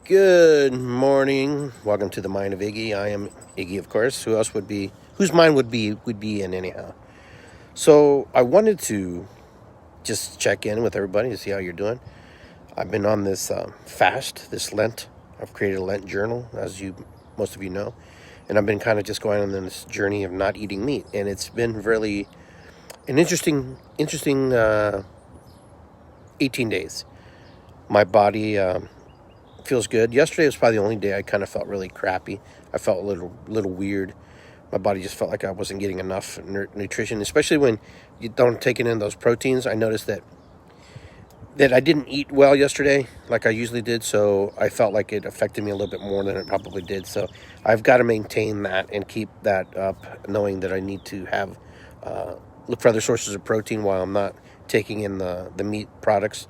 Good morning. Welcome to the Mind of Iggy. I am Iggy, of course. Who else would be? Whose mind would be in anyhow? So I wanted to just check in with everybody to see how you're doing. I've been on this fast, this Lent. I've created a Lent journal, as most of you know, and I've been kind of just going on this journey of not eating meat, and it's been really an interesting 18 days. My body feels good. Yesterday was probably the only day I kind of felt really crappy. I felt a little weird. My body just felt like I wasn't getting enough nutrition, especially when you don't take in those proteins. I noticed that I didn't eat well yesterday like I usually did, so I felt like it affected me a little bit more than it probably did. So I've got to maintain that and keep that up, knowing that I need to have look for other sources of protein while I'm not taking in the meat products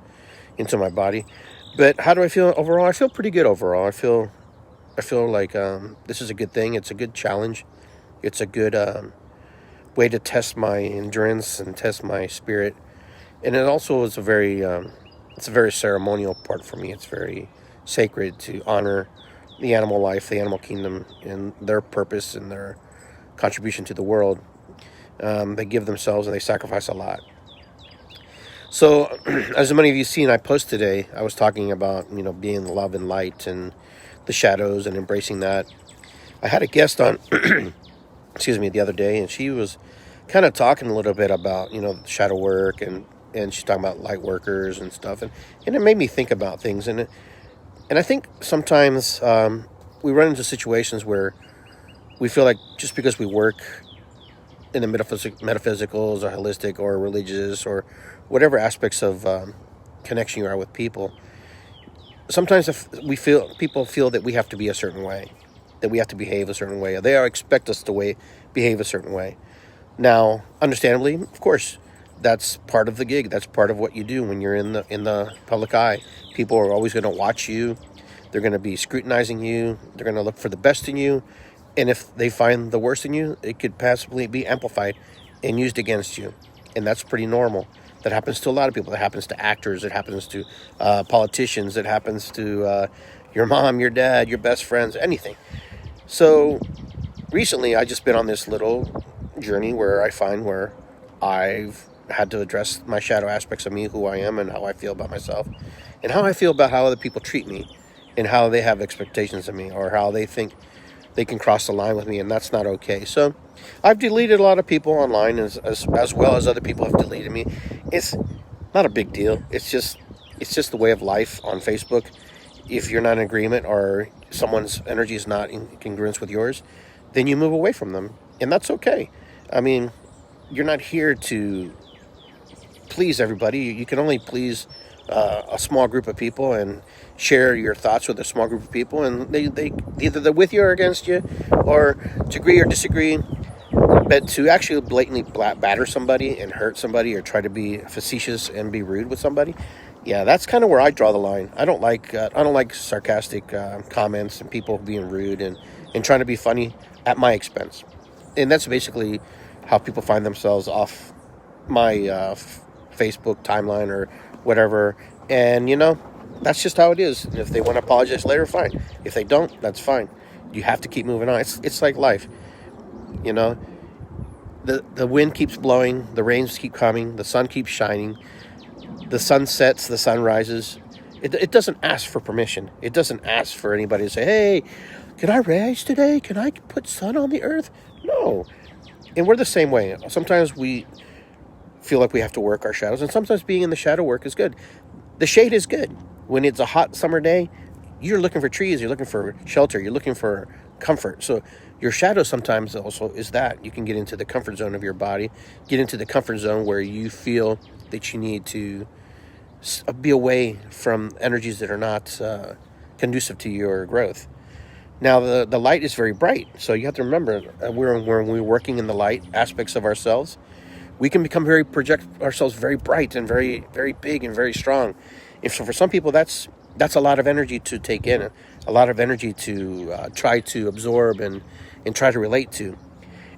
into my body. But how do I feel overall? I feel pretty good overall. I feel like this is a good thing. It's a good challenge. It's a good way to test my endurance and test my spirit. And it also is it's a very ceremonial part for me. It's very sacred to honor the animal life, the animal kingdom, and their purpose and their contribution to the world. They give themselves and they sacrifice a lot. So, as many of you seen, I posted today, I was talking about, being love and light and the shadows and embracing that. I had a guest on, the other day, and she was kind of talking a little bit about, shadow work, and she's talking about light workers and stuff. And it made me think about things. And I think sometimes we run into situations where we feel like just because we work in the metaphysicals or holistic or religious or whatever aspects of connection you are with people, sometimes if people feel that we have to be a certain way, that we have to behave a certain way, or they expect us to behave a certain way. Now, understandably, of course, that's part of the gig. That's part of what you do when you're in the public eye. People are always going to watch you. They're going to be scrutinizing you. They're going to look for the best in you. And if they find the worst in you, it could possibly be amplified and used against you. And that's pretty normal. That happens to a lot of people. That happens to actors. It happens to politicians. It happens to your mom, your dad, your best friends, anything. So recently, I've just been on this little journey where I find where I've had to address my shadow aspects of me, who I am and how I feel about myself, and how I feel about how other people treat me and how they have expectations of me or how they think they can cross the line with me, and that's not okay. So I've deleted a lot of people online as well as other people have deleted me. It's not a big deal. It's just the way of life on Facebook. If you're not in agreement or someone's energy is not in congruence with yours, then you move away from them, and that's okay. I mean, you're not here to please everybody. You can only please a small group of people and share your thoughts with a small group of people, and they either they're with you or against you, or to agree or disagree. But to actually blatantly batter somebody and hurt somebody or try to be facetious and be rude with somebody, yeah, that's kind of where I draw the line. I don't like sarcastic comments and people being rude and trying to be funny at my expense. And that's basically how people find themselves off my Facebook timeline or whatever. And that's just how it is. And if they want to apologize later, fine. If they don't, that's fine. You have to keep moving on. It's like life. The wind keeps blowing, the rains keep coming, the sun keeps shining, the sun sets, the sun rises. It doesn't ask for permission. It doesn't ask for anybody to say, hey, can I rise today? Can I put sun on the earth? No. And we're the same way. Sometimes we feel like we have to work our shadows, and sometimes being in the shadow work is good. The shade is good. When it's a hot summer day, you're looking for trees, you're looking for shelter, you're looking for comfort. So your shadow sometimes also is that. You can get into the comfort zone of your body, get into the comfort zone where you feel that you need to be away from energies that are not conducive to your growth. Now, the light is very bright, so you have to remember, when we're working in the light aspects of ourselves, we can project ourselves very bright and very, very big and very strong. And so for some people, that's a lot of energy to take in, a lot of energy to try to absorb and try to relate to.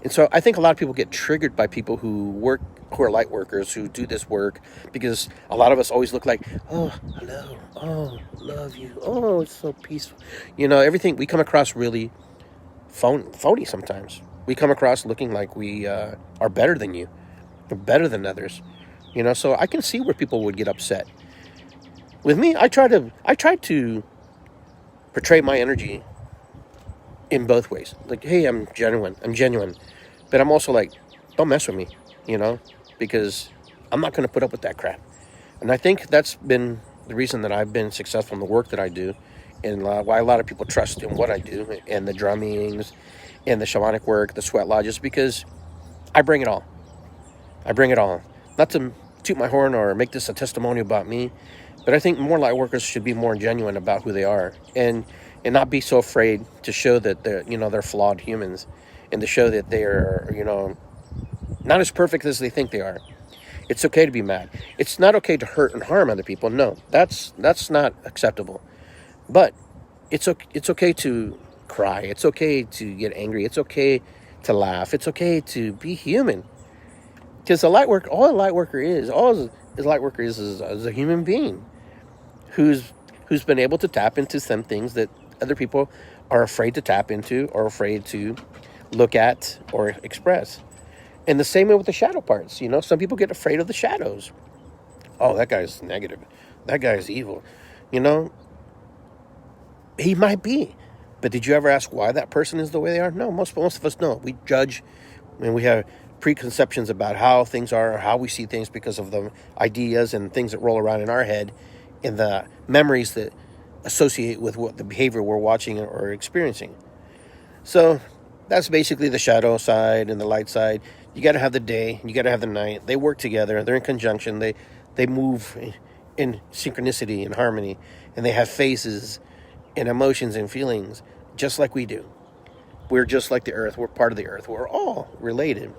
And so I think a lot of people get triggered by people who are light workers, who do this work, because a lot of us always look like, oh, hello, oh, love you, oh, it's so peaceful. Everything, we come across really phony sometimes. We come across looking like we are better than you, better than others. So I can see where people would get upset. With me, I try to portray my energy in both ways. Like, hey, I'm genuine. But I'm also like, don't mess with me, because I'm not going to put up with that crap. And I think that's been the reason that I've been successful in the work that I do, and why a lot of people trust in what I do, and the drummings, and the shamanic work, the sweat lodges, because I bring it all. Not to toot my horn or make this a testimony about me, but I think more light workers should be more genuine about who they are, and not be so afraid to show that they're flawed humans, and to show that they are not as perfect as they think they are. It's okay to be mad. It's not okay to hurt and harm other people. No, that's not acceptable. But it's okay to cry. It's okay to get angry. It's okay to laugh. It's okay to be human. Because all a light worker is a human being who's been able to tap into some things that other people are afraid to tap into, or afraid to look at or express. And the same way with the shadow parts. Some people get afraid of the shadows. Oh, that guy's negative. That guy's evil. He might be. But did you ever ask why that person is the way they are? No, most of us know. We judge, and we have preconceptions about how things are, or how we see things, because of the ideas and things that roll around in our head, and the memories that associate with what the behavior we're watching or experiencing. So that's basically the shadow side and the light side. You got to have the day, you got to have the night. They work together. They're in conjunction. They move in synchronicity and harmony, and they have phases and emotions and feelings just like we do. We're just like the earth. We're part of the earth. We're all related.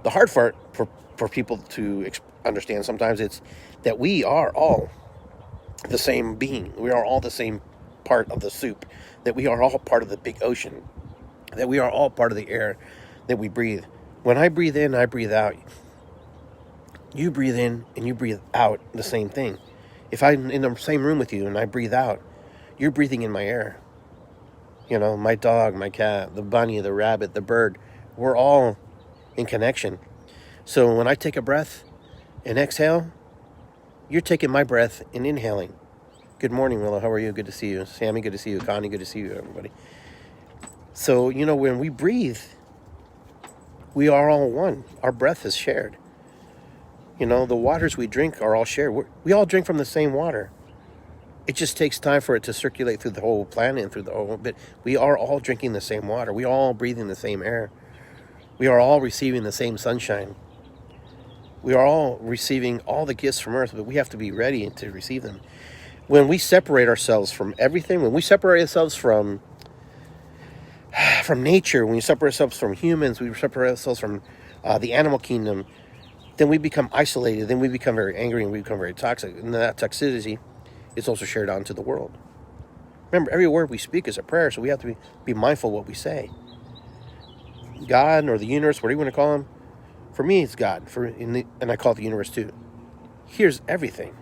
The hard part for people to understand sometimes, it's that we are all the same being. We are all the same part of the soup. That we are all part of the big ocean. That we are all part of the air that we breathe. When I breathe in, I breathe out. You breathe in and you breathe out the same thing. If I'm in the same room with you and I breathe out, you're breathing in my air. My dog, my cat, the bunny, the rabbit, the bird, we're all in connection. So when I take a breath and exhale, you're taking my breath and inhaling. Good morning, Willow. How are you? Good to see you. Sammy, good to see you. Connie, good to see you, everybody. So, when we breathe, we are all one. Our breath is shared. The waters we drink are all shared. We all drink from the same water. It just takes time for it to circulate through the whole planet and through the whole bit. We are all drinking the same water. We are all breathing the same air. We are all receiving the same sunshine. We are all receiving all the gifts from earth, but we have to be ready to receive them. When we separate ourselves from everything, when we separate ourselves from nature, when we separate ourselves from humans, we separate ourselves from the animal kingdom, then we become isolated, then we become very angry, and we become very toxic. And that toxicity is also shared out into the world. Remember, every word we speak is a prayer, so we have to be mindful of what we say. God, or the universe, whatever you want to call him, for me it's God, and I call it the universe too, hears everything.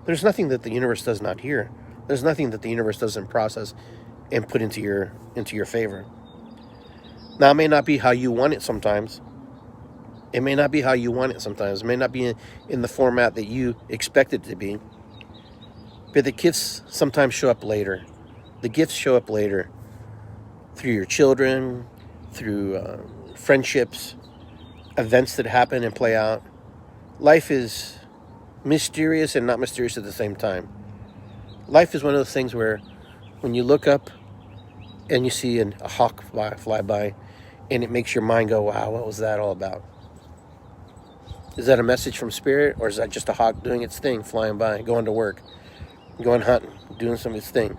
There's nothing that the universe does not hear. There's nothing that the universe doesn't process and put into your favor. Now, it may not be how you want it sometimes. It may not be how you want it sometimes. It may not be in the format that you expect it to be. But the gifts sometimes show up later. The gifts show up later through your children, through friendships, events that happen and play out. Life is mysterious and not mysterious at the same time. Life is one of those things where when you look up and you see a hawk fly by, and it makes your mind go, wow, what was that all about? Is that a message from spirit, or is that just a hawk doing its thing, flying by, going to work, going hunting, doing some of its thing?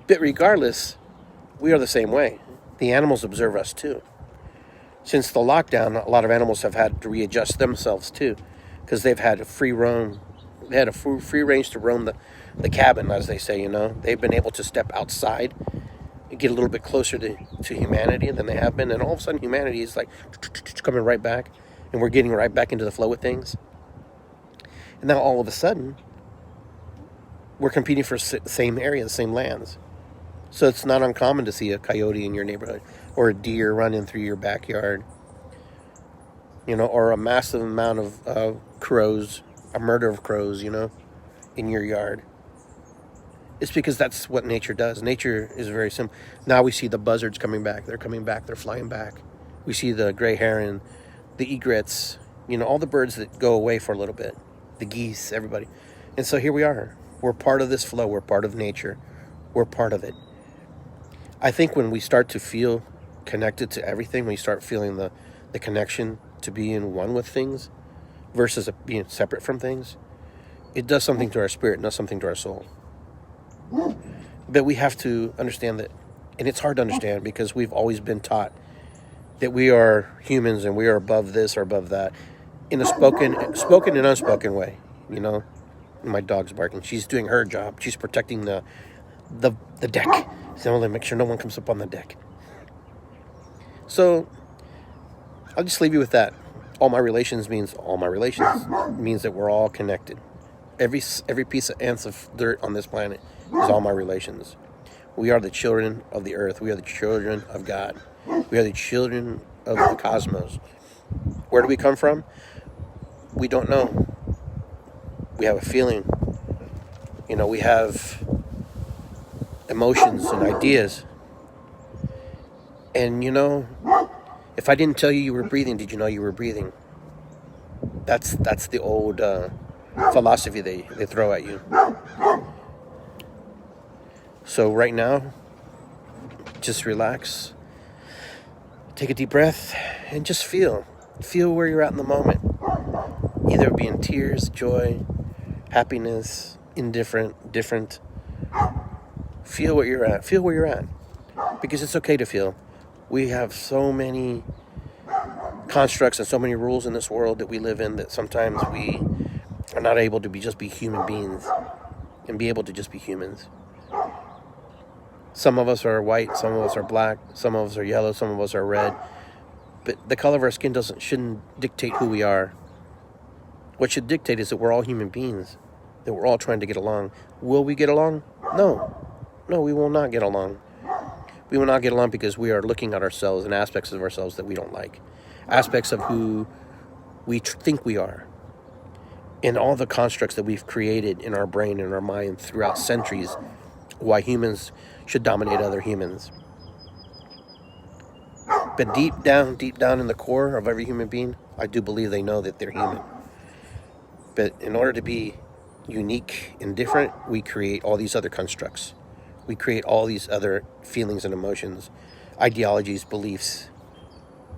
But regardless, we are the same way. The animals observe us too. Since the lockdown, a lot of animals have had to readjust themselves too, because they've had a free roam. They had a free range to roam the cabin, as they say, They've been able to step outside, get a little bit closer to humanity than they have been, and all of a sudden humanity is like coming right back, and we're getting right back into the flow of things. And now all of a sudden, we're competing for same areas, same lands. So it's not uncommon to see a coyote in your neighborhood, or a deer running through your backyard, or a massive amount of crows, a murder of crows, in your yard. It's because that's what nature does. Nature is very simple. Now we see the buzzards coming back. They're coming back. They're flying back. We see the gray heron, the egrets, all the birds that go away for a little bit, the geese, everybody. And so here we are. We're part of this flow. We're part of nature. We're part of it. I think when we start to feel connected to everything, when we start feeling the connection to being one with things versus being separate from things, it does something to our spirit, does something to our soul. But we have to understand that, and it's hard to understand because we've always been taught that we are humans and we are above this or above that, in a spoken and unspoken way. My dog's barking. She's doing her job. She's protecting the deck. So I'm going to make sure no one comes up on the deck. So I'll just leave you with that. All my relations means that we're all connected. Every piece of ants of dirt on this planet is all my relations. We are the children of the earth. We are the children of God. We are the children of the cosmos. Where do we come from? We don't know. We have a feeling. We have emotions and ideas. And if I didn't tell you were breathing, did you know you were breathing? That's the old philosophy they throw at you. So right now, just relax, take a deep breath, and just feel where you're at in the moment. Either it be in tears, joy, happiness, indifferent, different. Feel where you're at, because it's okay to feel. We have so many constructs and so many rules in this world that we live in that sometimes we are not able to just be human beings and be able to just be humans. Some of us are white, some of us are black, some of us are yellow, some of us are red. But the color of our skin shouldn't dictate who we are. What should dictate is that we're all human beings, that we're all trying to get along. Will we get along? No, we will not get along. We will not get along because we are looking at ourselves and aspects of ourselves that we don't like. Aspects of who we think we are. And all the constructs that we've created in our brain and our mind throughout centuries, why humans should dominate other humans. But deep down in the core of every human being, I do believe they know that they're human. But in order to be unique and different, we create all these other constructs. We create all these other feelings and emotions, ideologies, beliefs.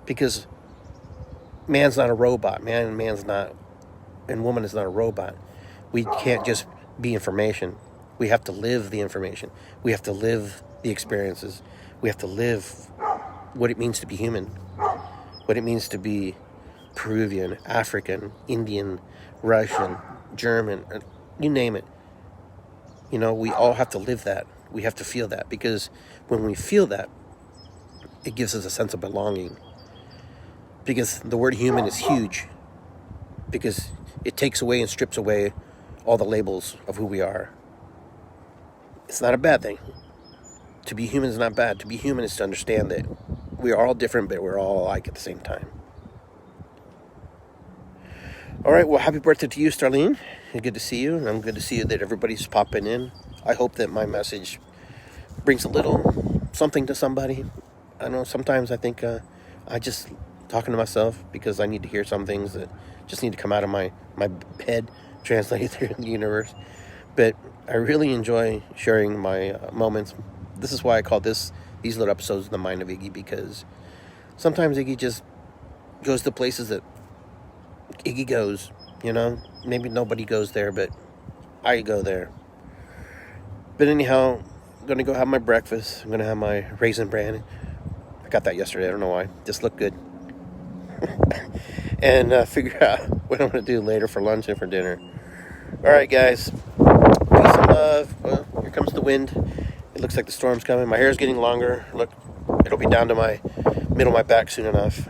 Because man's not a robot. Man's not, and woman is not a robot. We can't just be information. We have to live the information. We have to live the experiences. We have to live what it means to be human. What it means to be Peruvian, African, Indian, Russian, German, you name it. We all have to live that. We have to feel that, because when we feel that, it gives us a sense of belonging. Because the word human is huge, because it takes away and strips away all the labels of who we are. It's not a bad thing. To be human is not bad. To be human is to understand that we are all different, but we're all alike at the same time. All right, well, happy birthday to you, Starlene. Good to see you, and I'm good to see that everybody's popping in. I hope that my message brings a little something to somebody. I know sometimes I think I just talking to myself because I need to hear some things that just need to come out of my head, translated through the universe. But I really enjoy sharing my moments. This is why I call these little episodes the Mind of Iggy, because sometimes Iggy just goes to places that Iggy goes, Maybe nobody goes there, but I go there. But anyhow, I'm going to go have my breakfast. I'm going to have my raisin bran. I got that yesterday. I don't know why. Just looked good. And figure out what I'm going to do later for lunch and for dinner. All right, guys. Peace and love. Well, here comes the wind. It looks like the storm's coming. My hair's getting longer. Look, it'll be down to my middle of my back soon enough.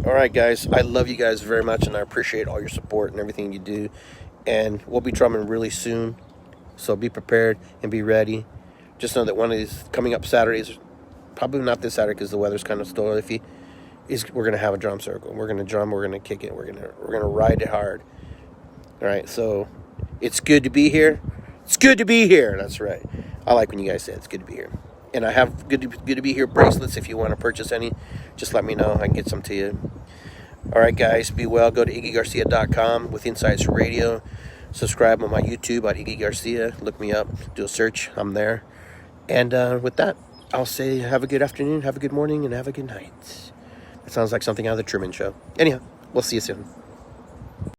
All right, guys. I love you guys very much, and I appreciate all your support and everything you do. And we'll be drumming really soon, so be prepared and be ready. Just know that one of these coming up Saturdays, probably not this Saturday because the weather's kind of still iffy, we're gonna have a drum circle. We're gonna drum. We're gonna kick it. We're gonna ride it hard. All right. So it's good to be here. It's good to be here. That's right. I like when you guys say it's good to be here. And I have good to be here bracelets. If you want to purchase any, just let me know. I can get some to you. All right, guys. Be well. Go to IggyGarcia.com with Insights Radio. Subscribe on my YouTube at Iggy Garcia. Look me up. Do a search. I'm there. And with that, I'll say have a good afternoon, have a good morning, and have a good night. It sounds like something out of the Truman Show. Anyhow, we'll see you soon.